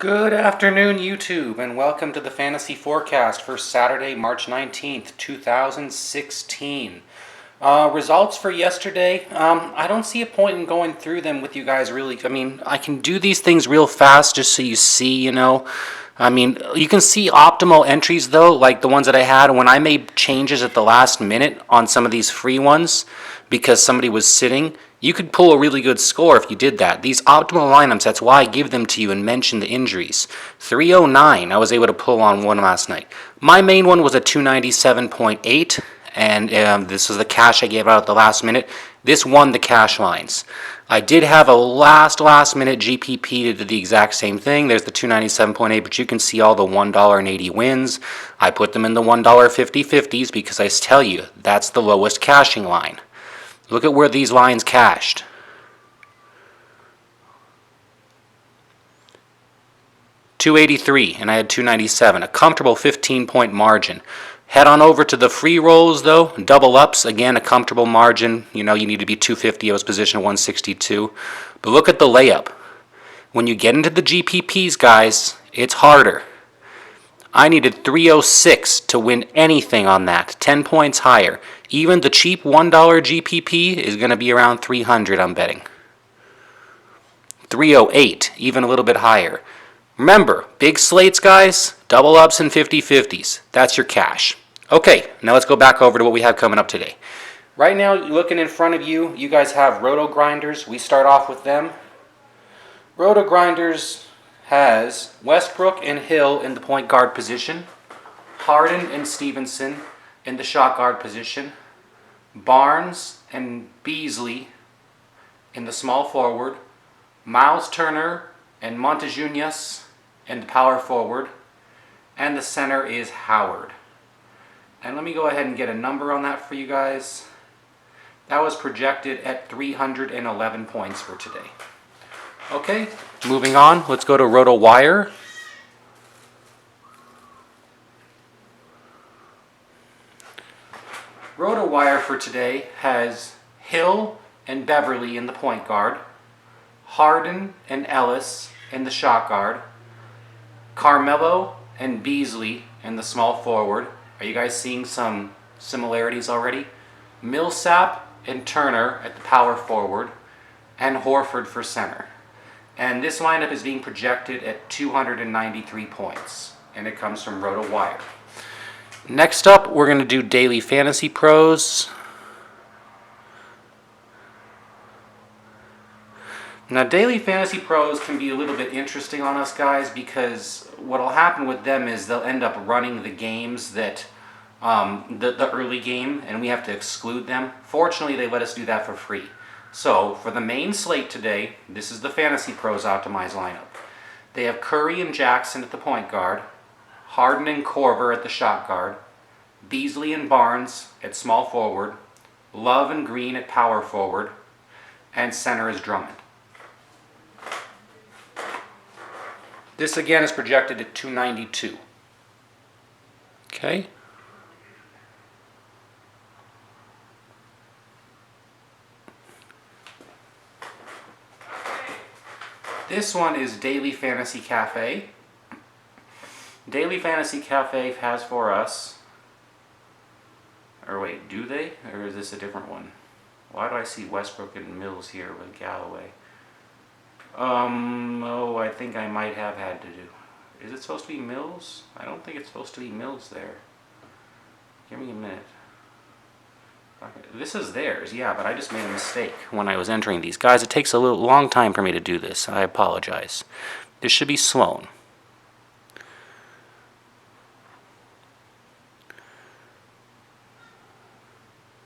Good afternoon, YouTube, and welcome to the Fantasy Forecast for Saturday, March 19th, 2016. Results for yesterday, I don't see a point in going through them with you guys, really. I mean, I can do these things real fast just so you see, I mean, you can see optimal entries, though, like the ones that I had when I made changes at the last minute on some of these free ones because somebody was sitting. You could pull a really good score if you did that. These optimal lineups, that's why I give them to you and mention the injuries. 309, I was able to pull on one last night. My main one was a 297.8, and this was the cash I gave out at the last minute. This won the cash lines. I did have a last minute GPP that did the exact same thing. There's the 297.8, but you can see all the $1.80 wins. I put them in the $1.50 50s because I tell you, that's the lowest cashing line. Look at where these lines cashed. $283, and I had $297, a comfortable 15-point margin. Head on over to the free rolls, though. Double ups, again, a comfortable margin. You need to be 250. I was positioned 162. But look at the layup. When you get into the GPPs, guys, it's harder. I needed 306 to win anything on that, 10 points higher. Even the cheap $1 GPP is going to be around 300, I'm betting. 308, even a little bit higher. Remember, big slates, guys, double ups and 50-50s. That's your cash. Okay, now let's go back over to what we have coming up today. Right now, looking in front of you, you guys have Roto Grinders. We start off with them. Roto Grinders has Westbrook and Hill in the point guard position, Harden and Stevenson in the shot guard position, Barnes and Beasley in the small forward, Miles Turner and Montejunas in the power forward, and the center is Howard. And let me go ahead and get a number on that for you guys. That was projected at 311 points for today. Okay, moving on, let's go to RotoWire. RotoWire for today has Hill and Beverly in the point guard, Harden and Ellis in the shot guard, Carmelo and Beasley in the small forward. Are you guys seeing some similarities already? Millsap and Turner at the power forward, and Horford for center. And this lineup is being projected at 293 points, and it comes from RotoWire. Next up, we're going to do Daily Fantasy Pros. Now, Daily Fantasy Pros can be a little bit interesting on us, guys, because what will happen with them is they'll end up running the games that, the early game, and we have to exclude them. Fortunately, they let us do that for free. So, for the main slate today, this is the Fantasy Pros optimized lineup. They have Curry and Jackson at the point guard, Harden and Korver at the shot guard, Beasley and Barnes at small forward, Love and Green at power forward, and center is Drummond. This again is projected at 292. Okay. This one is Daily Fantasy Cafe. Daily Fantasy Cafe has for us, or wait, do they? Or is this a different one? Why do I see Westbrook and Mills here with Galloway? Oh, I think I might have had to do. Is it supposed to be Mills? I don't think it's supposed to be Mills there. Give me a minute. Okay. This is theirs, yeah, but I just made a mistake when I was entering these. Guys, it takes a long time for me to do this. I apologize. This should be Sloan.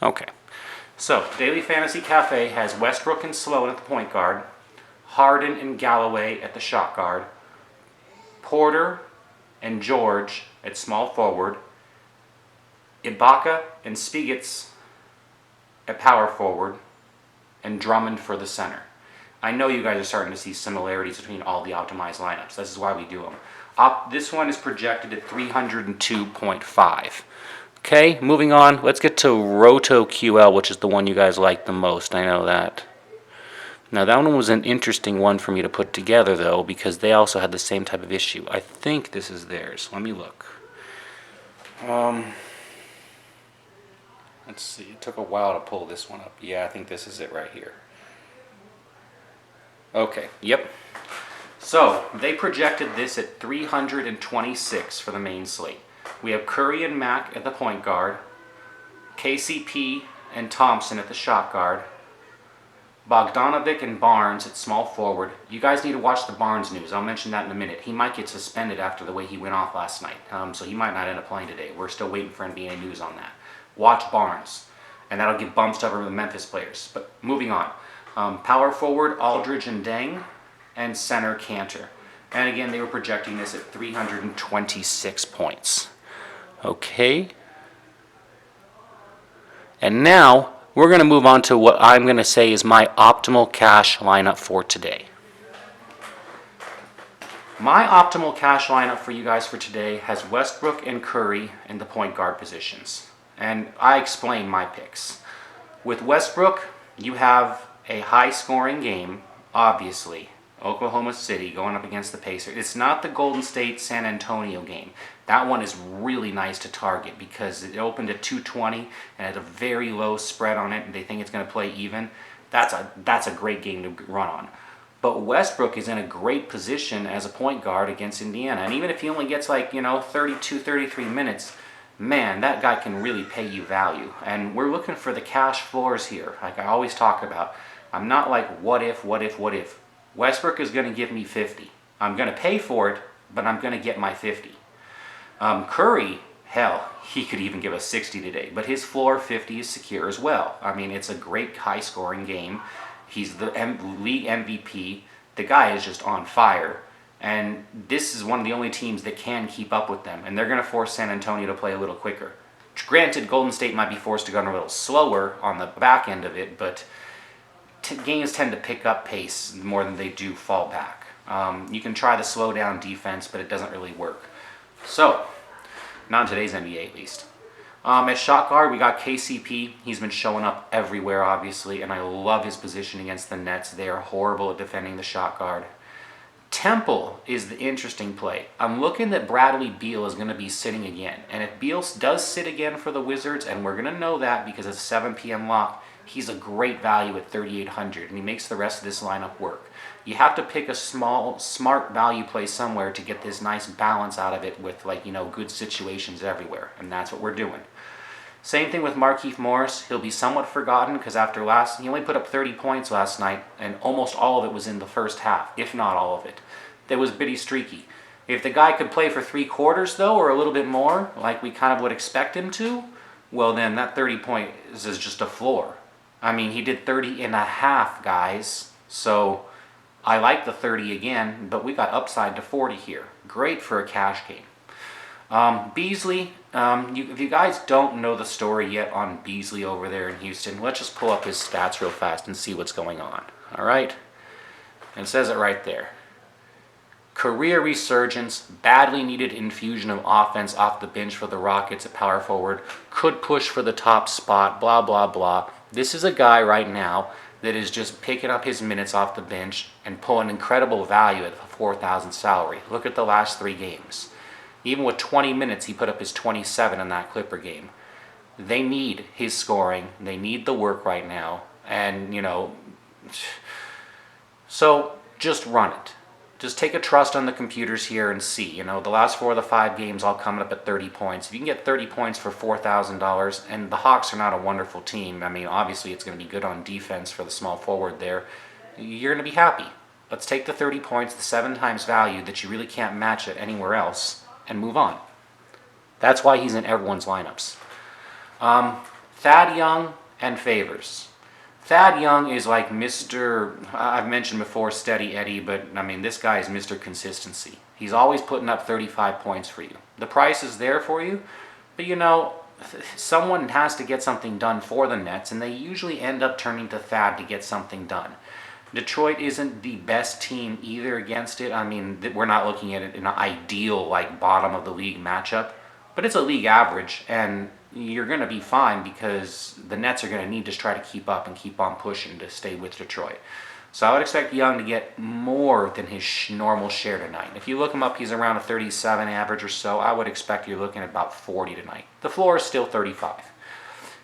Okay. So, Daily Fantasy Cafe has Westbrook and Sloan at the point guard, Harden and Galloway at the shot guard, Porter and George at small forward, Ibaka and Spigats at power forward, and Drummond for the center. I know you guys are starting to see similarities between all the optimized lineups. This is why we do them. This one is projected at 302.5. Okay, moving on. Let's get to RotoQL, which is the one you guys like the most. I know that. Now that one was an interesting one for me to put together, though, because they also had the same type of issue. I think this is theirs. Let me look. Let's see. It took a while to pull this one up. Yeah, I think this is it right here. Okay, yep. So they projected this at 326 for the main slate. We have Curry and Mack at the point guard, KCP and Thompson at the shot guard, Bogdanovic and Barnes at small forward. You guys need to watch the Barnes news. I'll mention that in a minute. He might get suspended after the way he went off last night, so he might not end up playing today. We're still waiting for NBA news on that. Watch Barnes, and that'll give bumps over the Memphis players. But moving on. Power forward, Aldridge and Deng, and center Cantor. And again, they were projecting this at 326 points. Okay. And now we're going to move on to what I'm going to say is my optimal cash lineup for today. My optimal cash lineup for you guys for today has Westbrook and Curry in the point guard positions. And I explain my picks. With Westbrook, you have a high-scoring game, obviously. Oklahoma City going up against the Pacers. It's not the Golden State-San Antonio game. That one is really nice to target because it opened at 220 and had a very low spread on it, and they think it's going to play even. That's a great game to run on. But Westbrook is in a great position as a point guard against Indiana. And even if he only gets 32, 33 minutes, man, that guy can really pay you value. And we're looking for the cash floors here, like I always talk about. I'm not like, what if? Westbrook is going to give me 50. I'm going to pay for it, but I'm going to get my 50. Curry, hell, he could even give us 60 today, but his floor 50 is secure as well. I mean, it's a great high-scoring game. He's the league MVP. The guy is just on fire. And this is one of the only teams that can keep up with them, and they're going to force San Antonio to play a little quicker. Granted, Golden State might be forced to go a little slower on the back end of it, but games tend to pick up pace more than they do fall back. You can try the slow down defense, but it doesn't really work. So, not in today's NBA at least. At shot guard, we got KCP. He's been showing up everywhere, obviously, and I love his position against the Nets. They are horrible at defending the shot guard. Temple is the interesting play. I'm looking that Bradley Beal is going to be sitting again. And if Beal does sit again for the Wizards, and we're going to know that because it's a 7 p.m. lock, he's a great value at 3,800, and he makes the rest of this lineup work. You have to pick a small, smart value play somewhere to get this nice balance out of it with, good situations everywhere, and that's what we're doing. Same thing with Markieff Morris. He'll be somewhat forgotten because he only put up 30 points last night, and almost all of it was in the first half, if not all of it. That was bitty streaky. If the guy could play for 3 quarters, though, or a little bit more, like we kind of would expect him to, well, then that 30 points is just a floor. I mean, he did 30 and a half, guys. So I like the 30 again, but we got upside to 40 here. Great for a cash game. Beasley, if you guys don't know the story yet on Beasley over there in Houston, let's just pull up his stats real fast and see what's going on. All right? And it says it right there. Career resurgence, badly needed infusion of offense off the bench for the Rockets at power forward, could push for the top spot, blah, blah, blah. This is a guy right now that is just picking up his minutes off the bench and pulling incredible value at the $4,000 salary. Look at the last 3 games. Even with 20 minutes, he put up his 27 in that Clipper game. They need his scoring. They need the work right now. And, so just run it. Just take a trust on the computers here and see. The last 4 of the 5 games all coming up at 30 points. If you can get 30 points for $4,000, and the Hawks are not a wonderful team. I mean, obviously it's going to be good on defense for the small forward there. You're going to be happy. Let's take the 30 points, the 7 times value that you really can't match it anywhere else, and move on. That's why he's in everyone's lineups. Thad Young and Favors. Thad Young is like Mr. I've mentioned before, Steady Eddie, but I mean, this guy is Mr. Consistency. He's always putting up 35 points for you. The price is there for you, but someone has to get something done for the Nets, and they usually end up turning to Thad to get something done. Detroit isn't the best team either against it. I mean, we're not looking at it in an ideal, bottom of the league matchup, but it's a league average, and you're going to be fine because the Nets are going to need to try to keep up and keep on pushing to stay with Detroit. So I would expect Young to get more than his normal share tonight. If you look him up, he's around a 37 average or so. I would expect you're looking at about 40 tonight. The floor is still 35.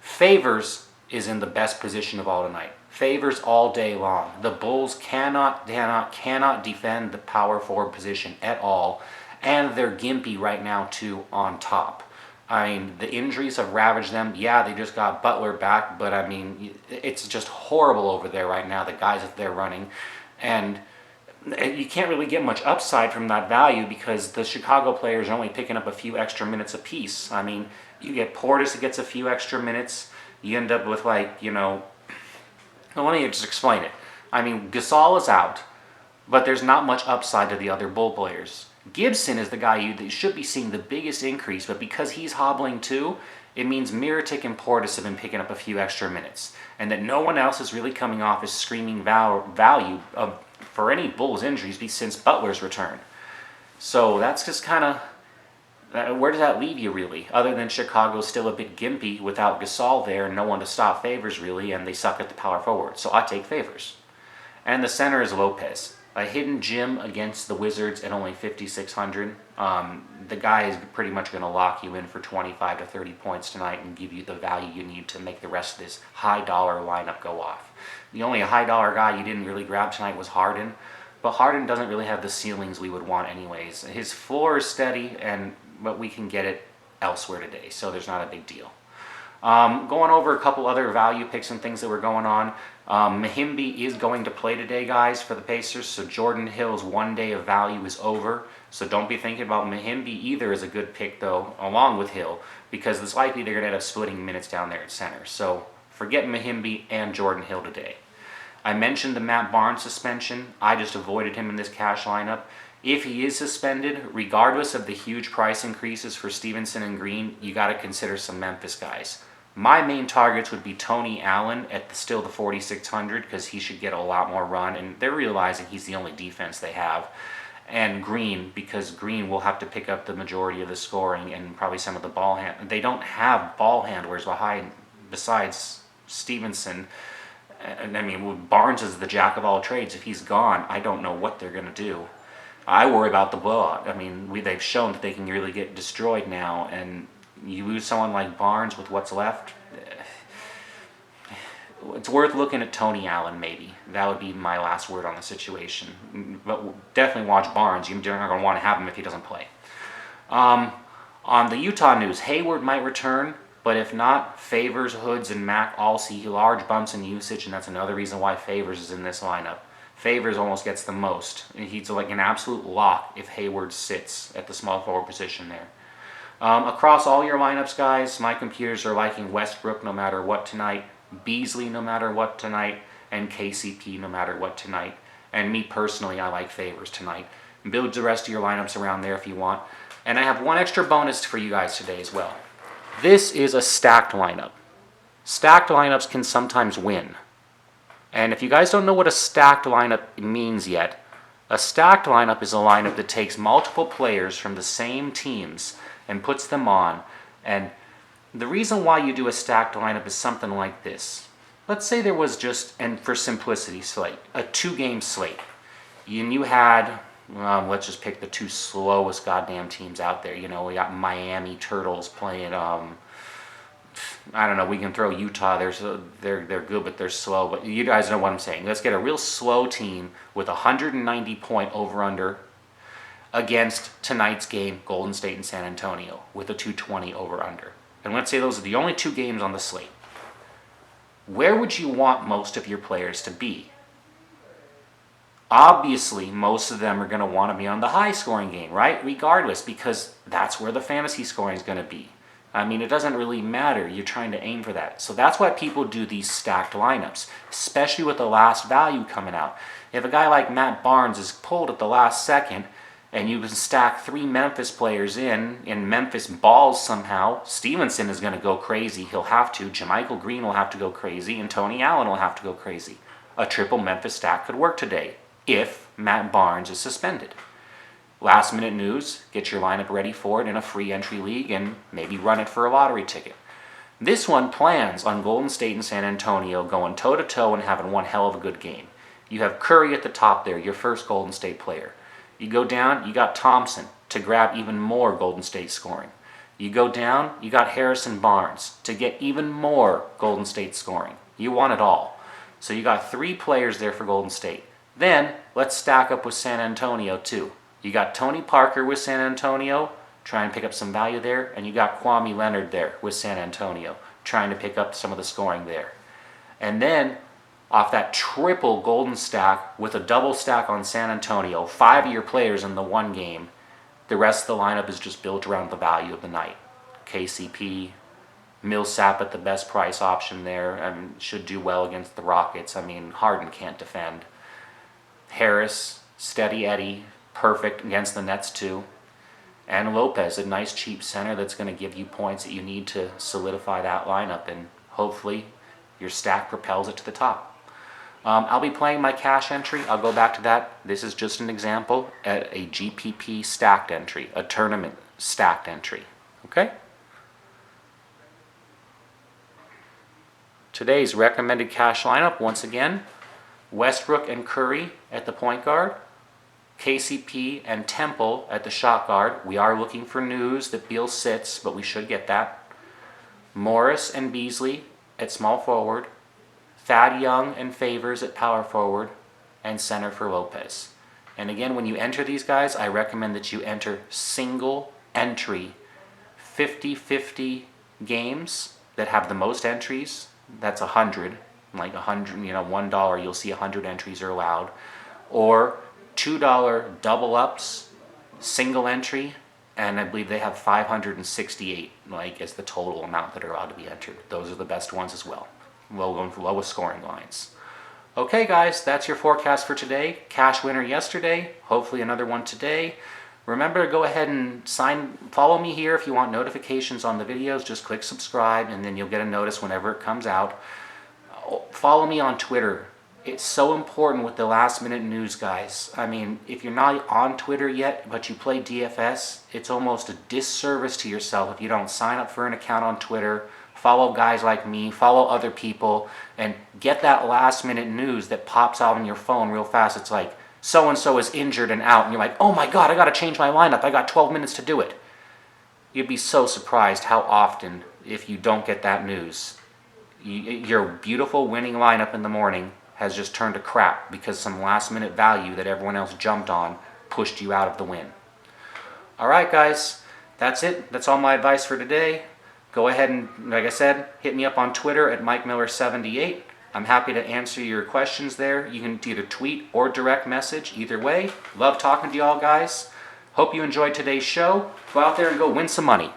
Favors is in the best position of all tonight. Favors all day long. The Bulls cannot defend the power forward position at all, and they're gimpy right now too on top. I mean, the injuries have ravaged them. Yeah, they just got Butler back, but I mean, it's just horrible over there right now, the guys that they're running. And you can't really get much upside from that value because the Chicago players are only picking up a few extra minutes apiece. I mean, you get Portis that gets a few extra minutes. You end up with let me just explain it. I mean, Gasol is out, but there's not much upside to the other Bull players. Gibson is the guy that should be seeing the biggest increase, but because he's hobbling too, it means Mirotic and Portis have been picking up a few extra minutes, and that no one else is really coming off as screaming value for any Bulls injuries since Butler's return. So that's just kind of, where does that leave you really? Other than Chicago's still a bit gimpy without Gasol there, no one to stop Favors really, and they suck at the power forward. So I take Favors. And the center is Lopez. A hidden gem against the Wizards at only 5,600. The guy is pretty much going to lock you in for 25 to 30 points tonight and give you the value you need to make the rest of this high-dollar lineup go off. The only high-dollar guy you didn't really grab tonight was Harden, but Harden doesn't really have the ceilings we would want anyways. His floor is steady, but we can get it elsewhere today, so there's not a big deal. Going over a couple other value picks and things that were going on. Mahimbi is going to play today, guys, for the Pacers, so Jordan Hill's 1 day of value is over. So don't be thinking about Mahimbi either as a good pick, though, along with Hill, because it's likely they're going to end up splitting minutes down there at center. So forget Mahimbi and Jordan Hill today. I mentioned the Matt Barnes suspension. I just avoided him in this cash lineup. If he is suspended, regardless of the huge price increases for Stevenson and Green, you got to consider some Memphis guys. My main targets would be Tony Allen at still the 4,600 because he should get a lot more run, and they're realizing he's the only defense they have. And Green, because Green will have to pick up the majority of the scoring and probably some of the ball hand. They don't have ball handlers besides Stevenson. And I mean, Barnes is the jack of all trades. If he's gone, I don't know what they're going to do. I worry about the blowout. I mean, they've shown that they can really get destroyed now, and you lose someone like Barnes with what's left, it's worth looking at Tony Allen maybe. That would be my last word on the situation. But definitely watch Barnes. You're not going to want to have him if he doesn't play. On the Utah news, Hayward might return, but if not, Favors, Hoods, and Mack all see large bumps in usage, and that's another reason why Favors is in this lineup. Favors almost gets the most. He's like an absolute lock if Hayward sits at the small forward position there. Across all your lineups, guys, my computers are liking Westbrook no matter what tonight, Beasley no matter what tonight, and KCP no matter what tonight. And me personally, I like Favors tonight. Build the rest of your lineups around there if you want. And I have one extra bonus for you guys today as well. This is a stacked lineup. Stacked lineups can sometimes win. And if you guys don't know what a stacked lineup means yet, a stacked lineup is a lineup that takes multiple players from the same teams and puts them on. And the reason why you do a stacked lineup is something like this. Let's say there was just, and for simplicity's sake, a 2-game slate. And you had, let's just pick the 2 slowest goddamn teams out there. You know, we got Miami Turtles playing, I don't know, we can throw Utah. They're good, but they're slow. But you guys know what I'm saying. Let's get a real slow team with 190-point over-under against tonight's game, Golden State and San Antonio, with a 220 over-under. And let's say those are the only 2 games on the slate. Where would you want most of your players to be? Obviously, most of them are going to want to be on the high-scoring game, right? Regardless, because that's where the fantasy scoring is going to be. I mean, it doesn't really matter. You're trying to aim for that. So that's why people do these stacked lineups, especially with the last value coming out. If a guy like Matt Barnes is pulled at the last second, and you can stack 3 Memphis players in, and Memphis balls somehow, Stevenson is going to go crazy. He'll have to. JaMychal Green will have to go crazy, and Tony Allen will have to go crazy. A triple Memphis stack could work today, if Matt Barnes is suspended. Last minute news, get your lineup ready for it in a free entry league, and maybe run it for a lottery ticket. This one plans on Golden State and San Antonio going toe-to-toe and having one hell of a good game. You have Curry at the top there, your first Golden State player. You go down, you got Thompson to grab even more Golden State scoring. You go down, you got Harrison Barnes to get even more Golden State scoring. You want it all. So you got 3 players there for Golden State. Then, let's stack up with San Antonio too. You got Tony Parker with San Antonio, try and pick up some value there, and you got Kwame Leonard there with San Antonio, trying to pick up some of the scoring there. And then, off that triple golden stack with a double stack on San Antonio, 5 of your players in the one game, the rest of the lineup is just built around the value of the night. KCP, Millsap at the best price option there, and should do well against the Rockets. I mean, Harden can't defend. Harris, steady Eddie, perfect against the Nets too. And Lopez, a nice cheap center that's going to give you points that you need to solidify that lineup, and hopefully your stack propels it to the top. I'll be playing my cash entry. I'll go back to that. This is just an example at a GPP stacked entry, a tournament stacked entry. Okay? Today's recommended cash lineup, once again, Westbrook and Curry at the point guard, KCP and Temple at the shot guard. We are looking for news that Beal sits, but we should get that. Morris and Beasley at small forward, Thad Young and Favors at power forward, and center for Lopez. And again, when you enter these guys, I recommend that you enter single entry 50-50 games that have the most entries. That's 100, like 100, $1, you'll see 100 entries are allowed. Or $2 double ups, single entry, and I believe they have 568 as the total amount that are allowed to be entered. Those are the best ones as well. Going for lowest scoring lines. Okay guys, that's your forecast for today. Cash winner yesterday, hopefully another one today. Remember to go ahead and follow me here if you want notifications on the videos. Just click subscribe and then you'll get a notice whenever it comes out. Follow me on Twitter. It's so important with the last minute news, guys. I mean, if you're not on Twitter yet, but you play DFS, it's almost a disservice to yourself if you don't sign up for an account on Twitter, follow guys like me, follow other people, and get that last minute news that pops out on your phone real fast. It's like, so-and-so is injured and out, and you're like, oh my God, I gotta change my lineup. I got 12 minutes to do it. You'd be so surprised how often, if you don't get that news, your beautiful winning lineup in the morning has just turned to crap because some last minute value that everyone else jumped on pushed you out of the win. All right, guys, that's it. That's all my advice for today. Go ahead and, like I said, hit me up on Twitter at MikeMiller78. I'm happy to answer your questions there. You can either tweet or direct message. Either way, love talking to you all, guys. Hope you enjoyed today's show. Go out there and go win some money.